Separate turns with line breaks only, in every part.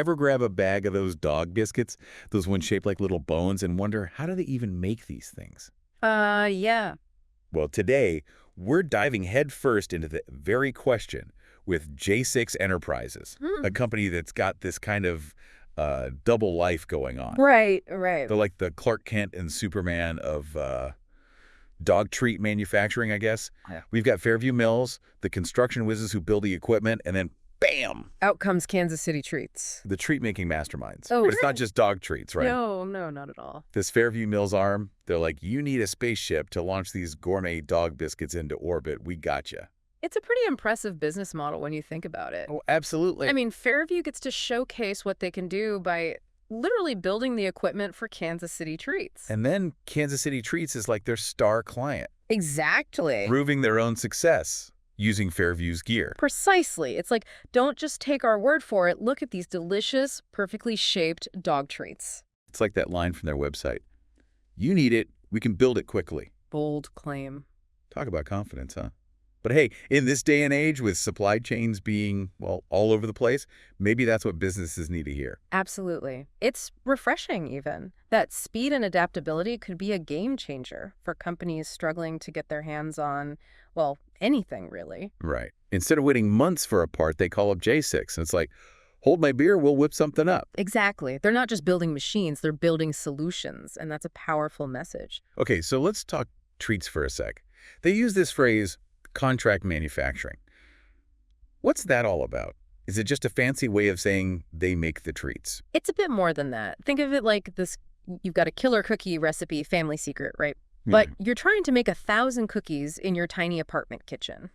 Ever grab a bag of those dog biscuits, those ones shaped like little bones, and wonder, how do they even make these things?
Yeah.
Well, today, we're diving headfirst into the very question with J6 Enterprises,
Hmm.
a company that's got this kind of double life going on.
Right, right.
They're like the Clark Kent and Superman of dog treat manufacturing, I guess.
Yeah.
We've got Fairview Mills, the construction whizzes who build the equipment, and then bam,
Out comes Kansas City Treats.
the treat-making masterminds.
Oh,
But it's not just dog treats, right?
no, no, not at all.
This Fairview Mills arm, they're like, you need a spaceship to launch these gourmet dog biscuits into orbit. We got you.
It's a pretty impressive business model when you think about it.
Oh, absolutely.
I mean, Fairview gets to showcase what they can do by literally building the equipment for Kansas City Treats.
And then Kansas City Treats is like their star client,
Exactly.
proving their own success using Fairview's gear.
Precisely. It's like, don't just take our word for it. Look at these delicious, perfectly shaped dog treats.
It's like that line from their website. You need it, we can build it quickly.
Bold claim.
Talk about confidence, huh? But hey, in this day and age with supply chains being, well, all over the place, maybe that's what businesses need to hear.
Absolutely. It's refreshing, even. That speed and adaptability could be a game changer for companies struggling to get their hands on, well, anything, really.
Right. Instead of waiting months for a part, they call up J6, and it's like, hold my beer, we'll whip something up.
Exactly. They're not just building machines, they're building solutions, and that's a powerful message.
Okay, so let's talk treats for a sec. They use this phrase, contract manufacturing. What's that all about? Is it just a fancy way of saying they make the treats?
It's a bit more than that. Think of it like this: you've got a killer cookie recipe, family secret, right? But you're trying to make 1,000 cookies in your tiny apartment kitchen.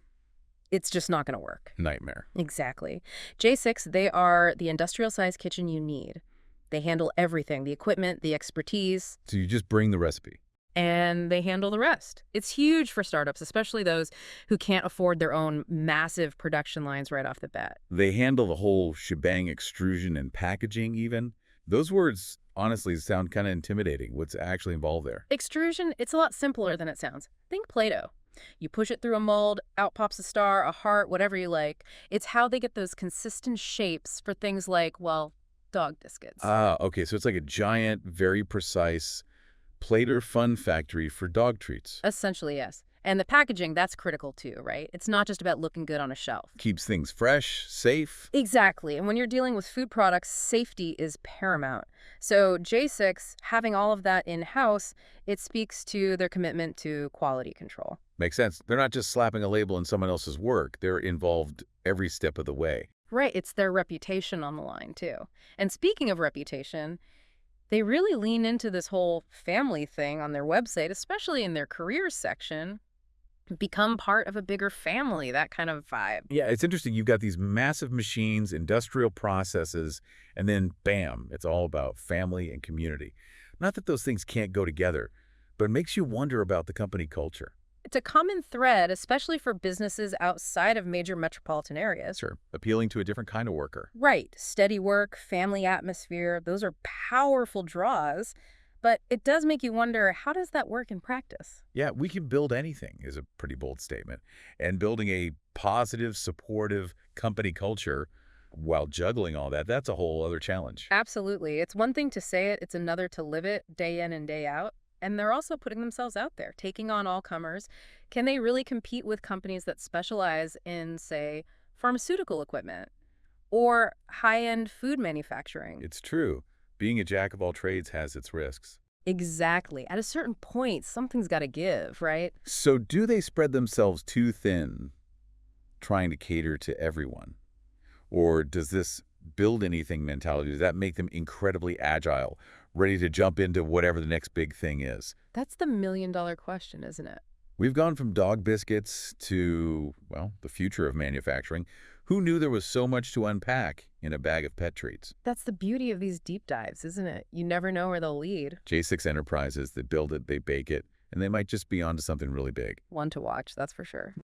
It's just not going to work.
Nightmare.
Exactly. J6, they are the industrial-sized kitchen you need. They handle everything, the equipment, the expertise,
So you just bring the recipe.
and they handle the rest. It's huge for startups, especially those who can't afford their own massive production lines right off the bat.
They handle the whole shebang, extrusion and packaging even. Those words honestly sound kind of intimidating. What's actually involved there?
Extrusion, it's a lot simpler than it sounds. Think Play-Doh. You push it through a mold, out pops a star, a heart, whatever you like. It's how they get those consistent shapes for things like, well, dog biscuits.
Ah, okay, so it's like a giant, very precise Play-Doh fun factory for dog treats.
Essentially, yes. And the packaging, that's critical too, right? It's not just about looking good on a shelf.
Keeps things fresh, safe.
Exactly. And when you're dealing with food products, safety is paramount. So J6, having all of that in-house, it speaks to their commitment to quality control.
Makes sense. They're not just slapping a label on someone else's work. They're involved every step of the way.
Right, it's their reputation on the line too. And speaking of reputation, they really lean into this whole family thing on their website, especially in their careers section. Become part of a bigger family, that kind of vibe.
Yeah, it's interesting. You've got these massive machines, industrial processes, and then bam, it's all about family and community. Not that those things can't go together, but it makes you wonder about the company culture.
It's a common thread, especially for businesses outside of major metropolitan areas.
Sure, appealing to a different kind of worker.
Right, steady work, family atmosphere, those are powerful draws. But it does make you wonder, how does that work in practice?
Yeah, we can build anything is a pretty bold statement. And building a positive, supportive company culture while juggling all that, that's a whole other challenge.
Absolutely. It's one thing to say it, it's another to live it day in and day out. And they're also putting themselves out there, taking on all comers. Can they really compete with companies that specialize in, say, pharmaceutical equipment or high-end food manufacturing?
It's true. Being a jack of all trades has its risks.
Exactly. At a certain point, something's got to give, right?
So do they spread themselves too thin, trying to cater to everyone? Or does this build anything mentality, does that make them incredibly agile, ready to jump into whatever the next big thing is?
That's the million-dollar question, isn't it?
We've gone from dog biscuits to, well, the future of manufacturing. Who knew there was so much to unpack in a bag of pet treats?
That's the beauty of these deep dives, isn't it? You never know where they'll lead.
J6 Enterprises, they build it, they bake it, and they might just be onto something really big.
One to watch, that's for sure.